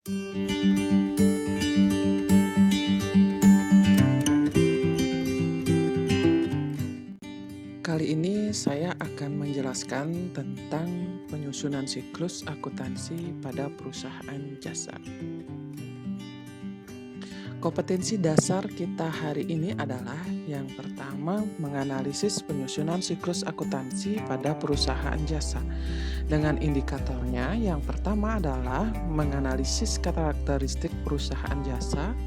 Kali ini saya akan menjelaskan tentang penyusunan siklus akuntansi pada perusahaan jasa. Kompetensi dasar kita hari ini adalah yang pertama, menganalisis penyusunan siklus akuntansi pada perusahaan jasa. Dengan indikatornya, yang pertama adalah menganalisis karakteristik perusahaan jasa,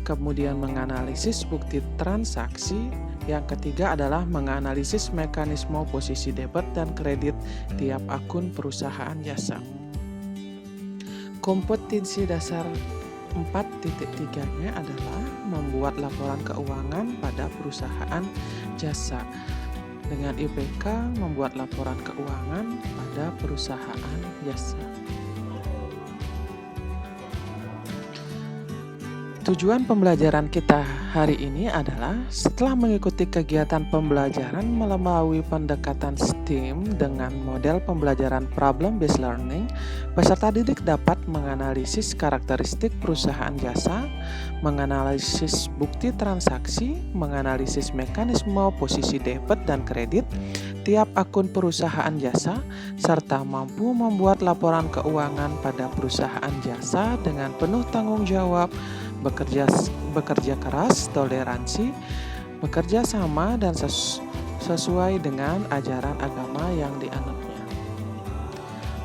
kemudian menganalisis bukti transaksi, yang ketiga adalah menganalisis mekanisme posisi debit dan kredit tiap akun perusahaan jasa. Kompetensi dasar 4.3-nya adalah membuat laporan keuangan pada perusahaan jasa. Dengan IPK, membuat laporan keuangan pada perusahaan jasa. Tujuan pembelajaran kita hari ini adalah setelah mengikuti kegiatan pembelajaran melalui pendekatan STEAM dengan model pembelajaran Problem Based Learning, peserta didik dapat menganalisis karakteristik perusahaan jasa, menganalisis bukti transaksi, menganalisis mekanisme posisi debit dan kredit tiap akun perusahaan jasa, serta mampu membuat laporan keuangan pada perusahaan jasa dengan penuh tanggung jawab, bekerja keras, toleransi, bekerja sama, dan sesuai dengan ajaran agama yang dianutnya.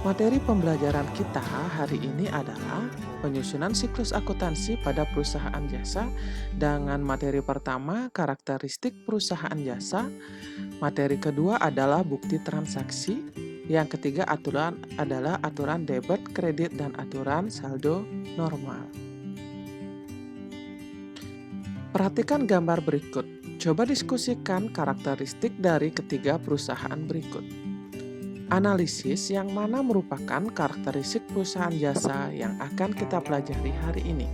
Materi pembelajaran kita hari ini adalah penyusunan siklus akuntansi pada perusahaan jasa dengan materi pertama, karakteristik perusahaan jasa. Materi kedua adalah bukti transaksi. Yang ketiga adalah aturan debit, kredit, dan aturan saldo normal. Perhatikan gambar berikut. Coba diskusikan karakteristik dari ketiga perusahaan berikut. Analisis yang mana merupakan karakteristik perusahaan jasa yang akan kita pelajari hari ini.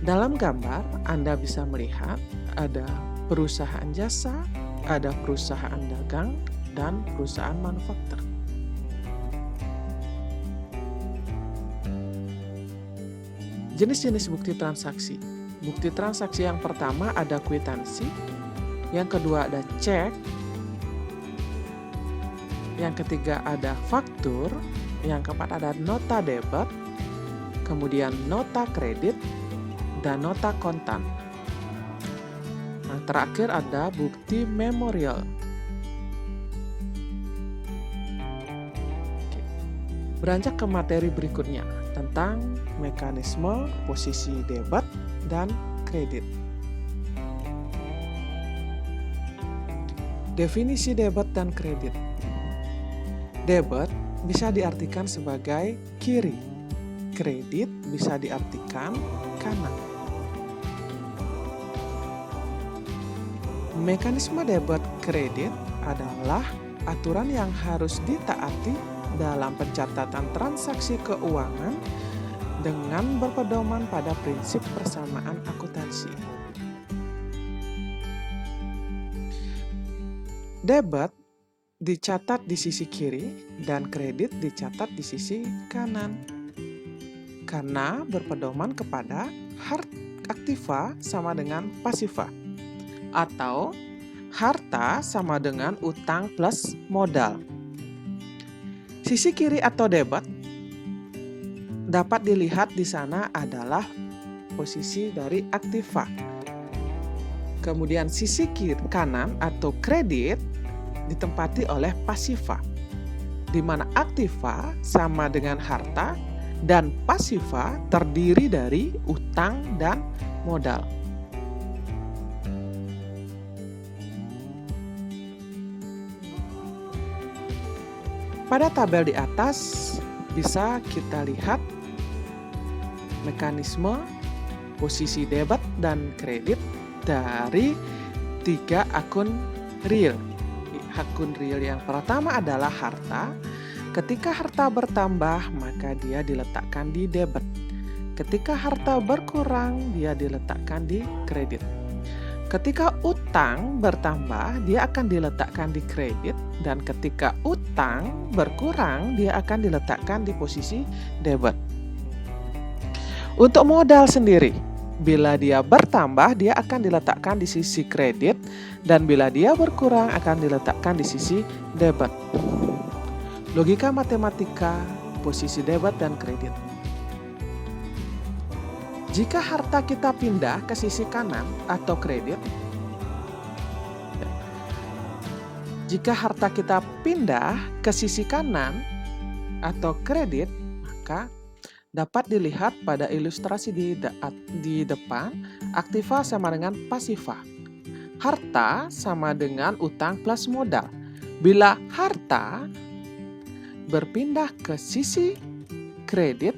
Dalam gambar, Anda bisa melihat ada perusahaan jasa, ada perusahaan dagang, dan perusahaan manufaktur. Jenis-jenis bukti transaksi. Bukti transaksi yang pertama ada kwitansi, yang kedua ada cek, yang ketiga ada faktur, yang keempat ada nota debit, kemudian nota kredit, dan nota kontan. Nah, terakhir ada bukti memorial. Beranjak ke materi berikutnya tentang mekanisme posisi debit dan kredit. Definisi debit dan kredit. Debit bisa diartikan sebagai kiri, kredit bisa diartikan kanan. Mekanisme debit kredit adalah aturan yang harus ditaati dalam pencatatan transaksi keuangan dengan berpedoman pada prinsip persamaan akuntansi. Debit dicatat di sisi kiri dan kredit dicatat di sisi kanan karena berpedoman kepada aktiva sama dengan pasiva atau harta sama dengan utang plus modal. Sisi kiri atau debit dapat dilihat di sana adalah posisi dari aktiva. Kemudian sisi kiri kanan atau kredit ditempati oleh pasiva, di mana aktiva sama dengan harta dan pasiva terdiri dari utang dan modal. Pada tabel di atas bisa kita lihat mekanisme posisi debit dan kredit dari 3 akun real. Akun real yang pertama adalah harta. Ketika harta bertambah, maka dia diletakkan di debit. Ketika harta berkurang, dia diletakkan di kredit. Ketika utang bertambah, dia akan diletakkan di kredit, dan ketika utang berkurang, dia akan diletakkan di posisi debit. Untuk modal sendiri, bila dia bertambah, dia akan diletakkan di sisi kredit, dan bila dia berkurang akan diletakkan di sisi debit. Logika matematika posisi debit dan kredit. Jika harta kita pindah ke sisi kanan atau kredit, jika harta kita pindah ke sisi kanan atau kredit, maka dapat dilihat pada ilustrasi di depan, aktiva sama dengan pasiva. Harta sama dengan utang plus modal. Bila harta berpindah ke sisi kredit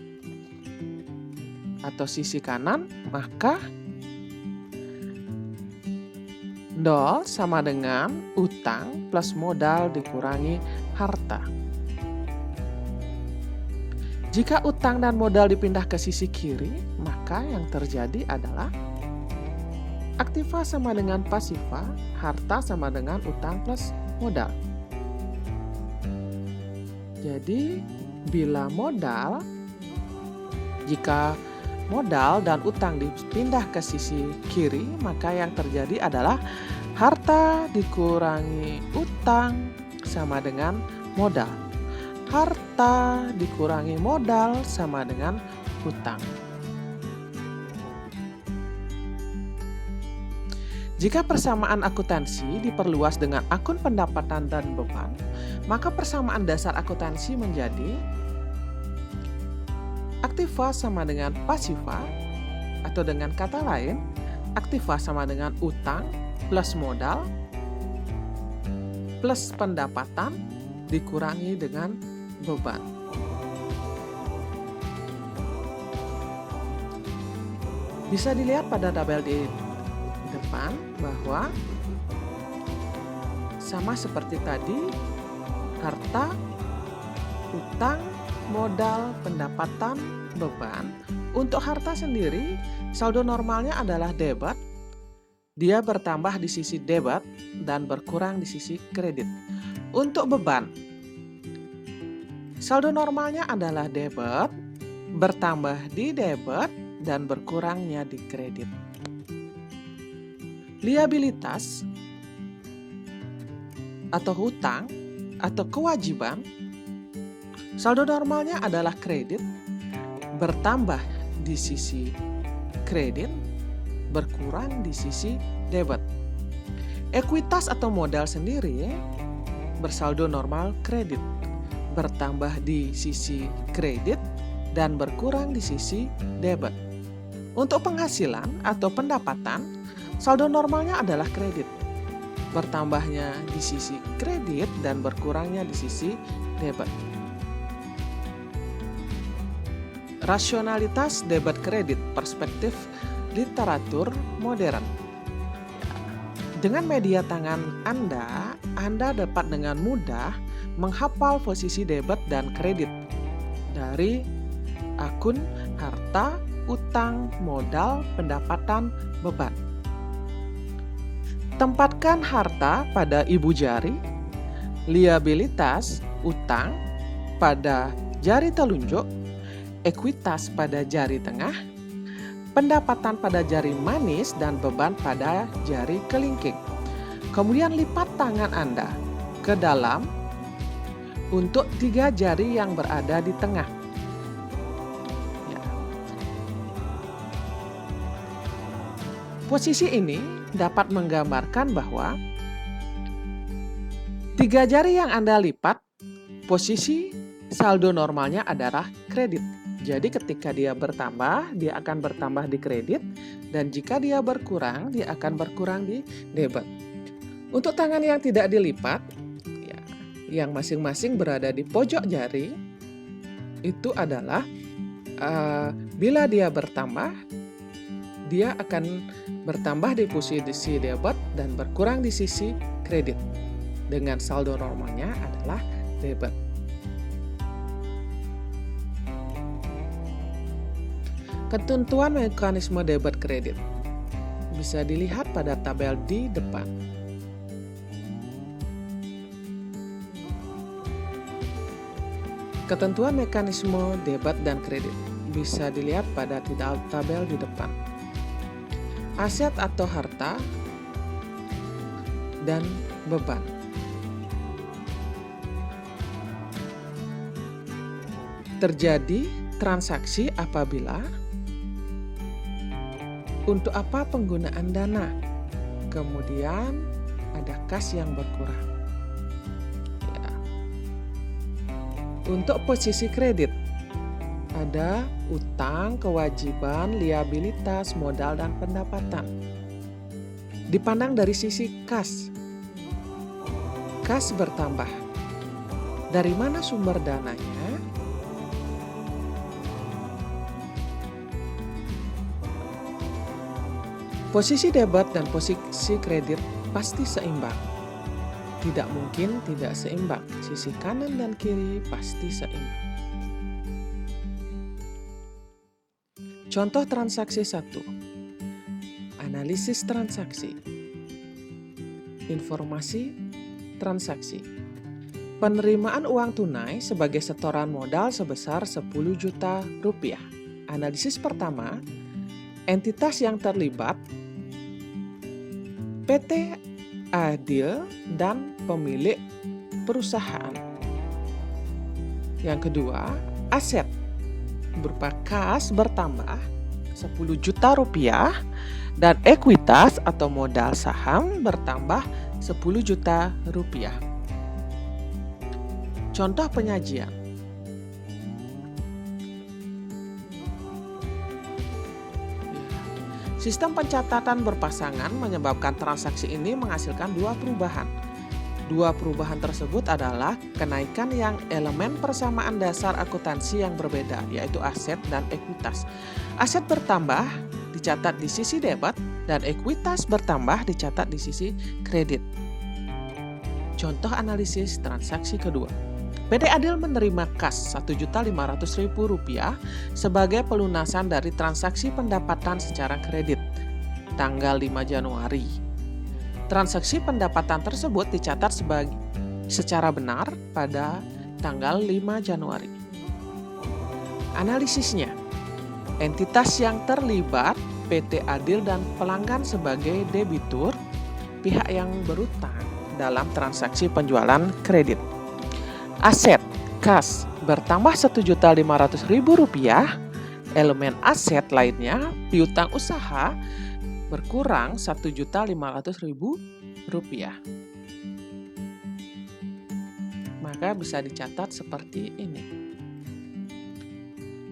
atau sisi kanan, maka 0 sama dengan utang plus modal dikurangi harta. Jika utang dan modal dipindah ke sisi kiri, maka yang terjadi adalah aktiva sama dengan pasiva, harta sama dengan utang plus modal. Jadi, jika modal dan utang dipindah ke sisi kiri, maka yang terjadi adalah harta dikurangi utang sama dengan modal. Harta dikurangi modal sama dengan utang. Jika persamaan akuntansi diperluas dengan akun pendapatan dan beban, maka persamaan dasar akuntansi menjadi aktiva sama dengan pasiva, atau dengan kata lain, aktiva sama dengan utang plus modal plus pendapatan dikurangi dengan beban. Bisa dilihat pada tabel di depan bahwa sama seperti tadi, harta, utang, modal, pendapatan, beban. Untuk harta sendiri, saldo normalnya adalah debit. Dia bertambah di sisi debit dan berkurang di sisi kredit. Untuk beban, saldo normalnya adalah debit, bertambah di debit dan berkurangnya di kredit. Liabilitas atau hutang atau kewajiban, saldo normalnya adalah kredit, bertambah di sisi kredit, berkurang di sisi debit. Ekuitas atau modal sendiri bersaldo normal kredit, bertambah di sisi kredit dan berkurang di sisi debit. Untuk penghasilan atau pendapatan, saldo normalnya adalah kredit, bertambahnya di sisi kredit dan berkurangnya di sisi debit. Rasionalitas debit kredit, perspektif literatur modern. Dengan media tangan Anda dapat dengan mudah menghafal posisi debit dan kredit dari akun harta, utang, modal, pendapatan, beban. Tempatkan harta pada ibu jari, liabilitas, utang pada jari telunjuk, ekuitas pada jari tengah, pendapatan pada jari manis, dan beban pada jari kelingking. Kemudian lipat tangan Anda ke dalam untuk 3 jari yang berada di tengah. Ya. Posisi ini dapat menggambarkan bahwa 3 jari yang Anda lipat, posisi saldo normalnya adalah kredit. Jadi ketika dia bertambah, dia akan bertambah di kredit, dan jika dia berkurang, dia akan berkurang di debit. Untuk tangan yang tidak dilipat, ya, yang masing-masing berada di pojok jari, itu adalah bila dia bertambah, dia akan bertambah di posisi debit dan berkurang di sisi kredit. Dengan saldo normalnya adalah debit. Ketentuan mekanisme debit kredit. Bisa dilihat pada tabel di depan. Ketentuan mekanisme debit dan kredit bisa dilihat pada tabel di depan. Aset atau harta dan beban. Terjadi transaksi apabila untuk apa penggunaan dana, kemudian ada kas yang berkurang. Untuk posisi kredit, ada utang, kewajiban, liabilitas, modal, dan pendapatan. Dipandang dari sisi kas, kas bertambah. Dari mana sumber dananya? Posisi debit dan posisi kredit pasti seimbang. Tidak mungkin tidak seimbang, sisi kanan dan kiri pasti seimbang. Contoh transaksi 1. Analisis transaksi. Informasi transaksi. Penerimaan uang tunai sebagai setoran modal sebesar 10 juta rupiah. Analisis pertama, entitas yang terlibat PT Adil dan pemilik perusahaan. Yang kedua, aset berupa kas bertambah 10 juta rupiah dan ekuitas atau modal saham bertambah 10 juta rupiah. Contoh penyajian. Sistem pencatatan berpasangan menyebabkan transaksi ini menghasilkan dua perubahan. Dua perubahan tersebut adalah kenaikan yang elemen persamaan dasar akuntansi yang berbeda, yaitu aset dan ekuitas. Aset bertambah dicatat di sisi debit dan ekuitas bertambah dicatat di sisi kredit. Contoh analisis transaksi kedua. PT Adil menerima kas Rp1.500.000 sebagai pelunasan dari transaksi pendapatan secara kredit tanggal 5 Januari. Transaksi pendapatan tersebut dicatat secara benar pada tanggal 5 Januari. Analisisnya, entitas yang terlibat PT Adil dan pelanggan sebagai debitur, pihak yang berutang dalam transaksi penjualan kredit. Aset, kas, bertambah Rp1.500.000, elemen aset lainnya, piutang usaha, berkurang Rp1.500.000. Maka bisa dicatat seperti ini.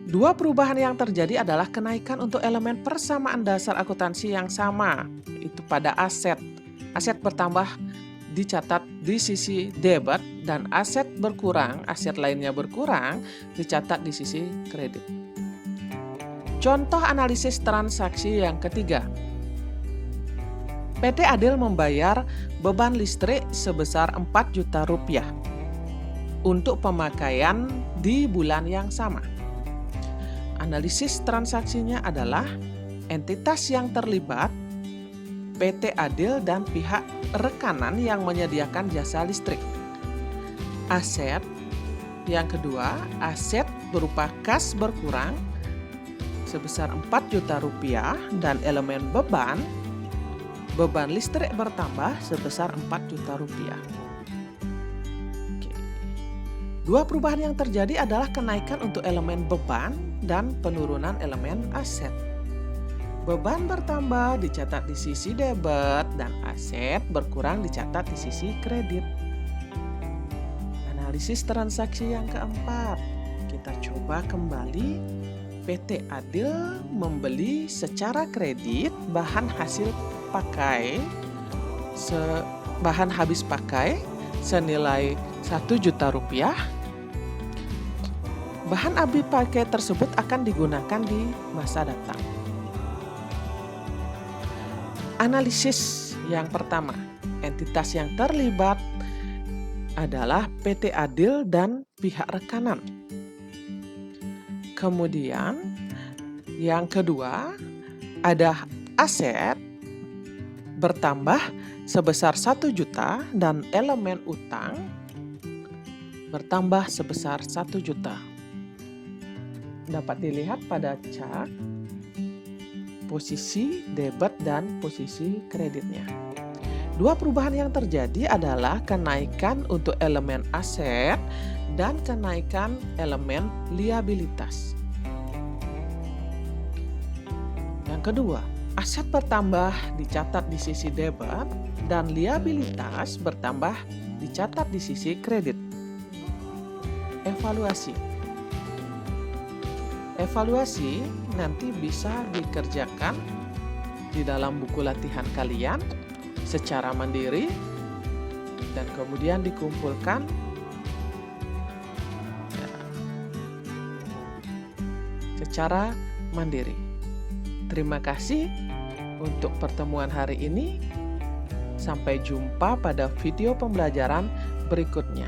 Dua perubahan yang terjadi adalah kenaikan untuk elemen persamaan dasar akuntansi yang sama, itu pada aset. Aset bertambah dicatat di sisi debit dan aset berkurang, aset lainnya berkurang, dicatat di sisi kredit. Contoh analisis transaksi yang ketiga. PT Adil membayar beban listrik sebesar Rp4 juta untuk pemakaian di bulan yang sama. Analisis transaksinya adalah entitas yang terlibat PT Adil dan pihak rekanan yang menyediakan jasa listrik. Aset yang kedua, aset berupa kas berkurang sebesar Rp4 juta dan elemen beban listrik bertambah sebesar Rp4 juta. Dua perubahan yang terjadi adalah kenaikan untuk elemen beban dan penurunan elemen aset. Beban bertambah dicatat di sisi debit dan aset berkurang dicatat di sisi kredit. Analisis transaksi yang keempat. Kita coba kembali. PT Adil membeli secara kredit bahan habis pakai senilai Rp1 juta. Bahan habis pakai tersebut akan digunakan di masa datang. Analisis yang pertama, entitas yang terlibat adalah PT Adil dan pihak rekanan. Kemudian yang kedua, ada aset bertambah sebesar 1 juta dan elemen utang bertambah sebesar 1 juta. Dapat dilihat pada chart posisi debit dan posisi kreditnya. Dua perubahan yang terjadi adalah kenaikan untuk elemen aset dan kenaikan elemen liabilitas. Yang kedua, aset bertambah dicatat di sisi debit dan liabilitas bertambah dicatat di sisi kredit. Evaluasi. Evaluasi nanti bisa dikerjakan di dalam buku latihan kalian secara mandiri dan kemudian dikumpulkan secara mandiri. Terima kasih untuk pertemuan hari ini. Sampai jumpa pada video pembelajaran berikutnya.